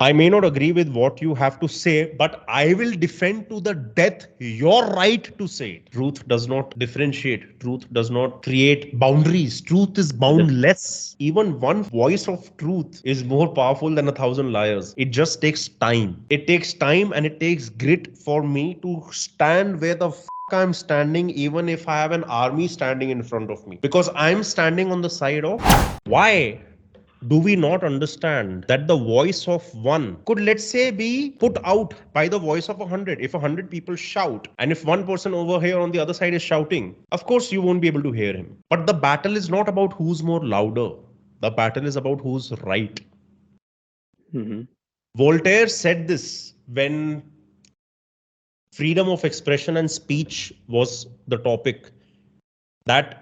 I may not agree with what you have to say, but I will defend to the death your right to say it. Truth does not differentiate. Truth does not create boundaries. Truth is The boundless. Even one voice of truth is more powerful than a thousand liars. It just takes time. It takes time and it takes grit for me to stand where the I'm standing, even if I have an army standing in front of me. Because I'm standing on the side of why? Do we not understand that the voice of one could, let's say, be put out by the voice of 100? If 100 people shout, and if one person over here on the other side is shouting, of course you won't be able to hear him. But the battle is not about who's more louder. The battle is about who's right. Mhm. Voltaire said this when freedom of expression and speech was the topic, that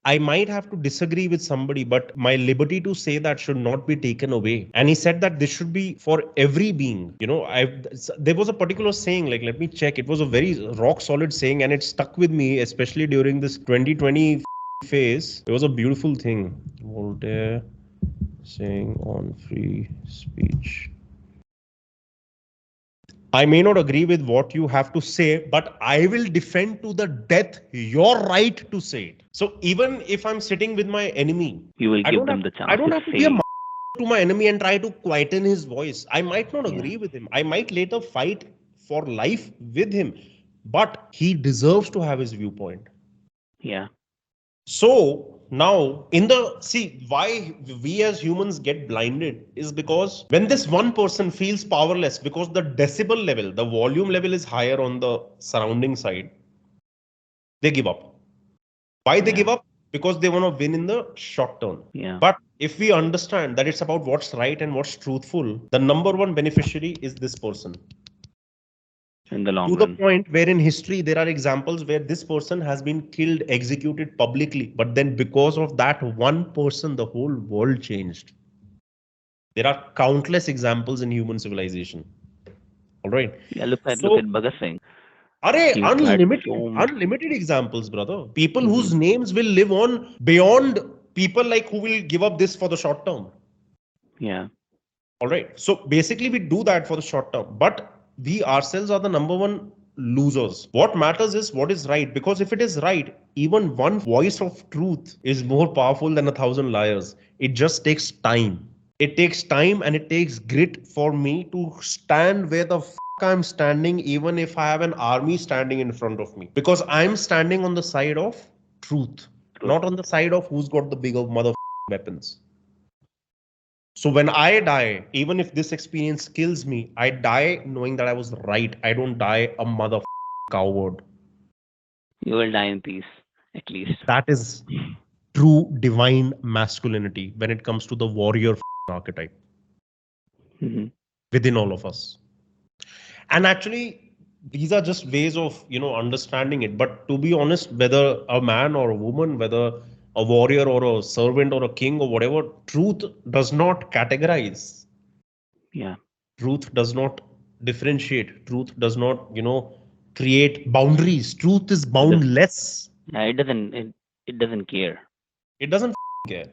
I might have to disagree with somebody, but my liberty to say that should not be taken away. And he said that this should be for every being. There was a particular saying, like, let me check. It was a very rock solid saying, and it stuck with me, especially during this 2020 phase. It was a beautiful thing. Voltaire saying on free speech. I may not agree with what you have to say, but I will defend to the death your right to say it. So even if I'm sitting with my enemy, You will I give don't have them the I chance don't to have to be a say, to my enemy and try to quieten his voice. I might not yeah, agree with him. I might later fight for life with him, but he deserves to have his viewpoint. yeah, So now, why we as humans get blinded is because when this one person feels powerless, because the decibel level, the volume level is higher on the surrounding side, they give up. Why they yeah, give up? Because they want to win in the short term. yeah, But if we understand that it's about what's right and what's truthful, the number one beneficiary is this person. in the long To the run. point where in history there are examples where this person has been killed, executed publicly, but then because of that one person, the whole world changed. There are countless examples in human civilization. All right. Yeah, look So, at Bhagat Singh. are He had unlimited, so unlimited examples, brother. People hmm whose names will live on beyond people like who will give up this for the short term. yeah, All right. So basically, we do that for the short term, but we ourselves are the number one losers. What matters is what is right, because if it is right, even one voice of truth is more powerful than a thousand liars. It just takes time. It takes time and it takes grit for me to stand where the I'm standing, even if I have an army standing in front of me, because I'm standing on the side of truth, truth. not on the side of who's got the bigger mother weapons. So when I die, even if this experience kills me, I die knowing that I was right. I don't die a mother coward. You will die in peace, at least. That is true divine masculinity when it comes to the warrior archetype Hmm. within all of us. And actually, these are just ways of understanding it. But to be honest, whether a man or a woman, whether a warrior or a servant or a king or whatever, truth does not categorize. Yeah, Truth does not differentiate. Truth does not create boundaries. Truth is the boundless. yeah, it doesn't care. It doesn't care.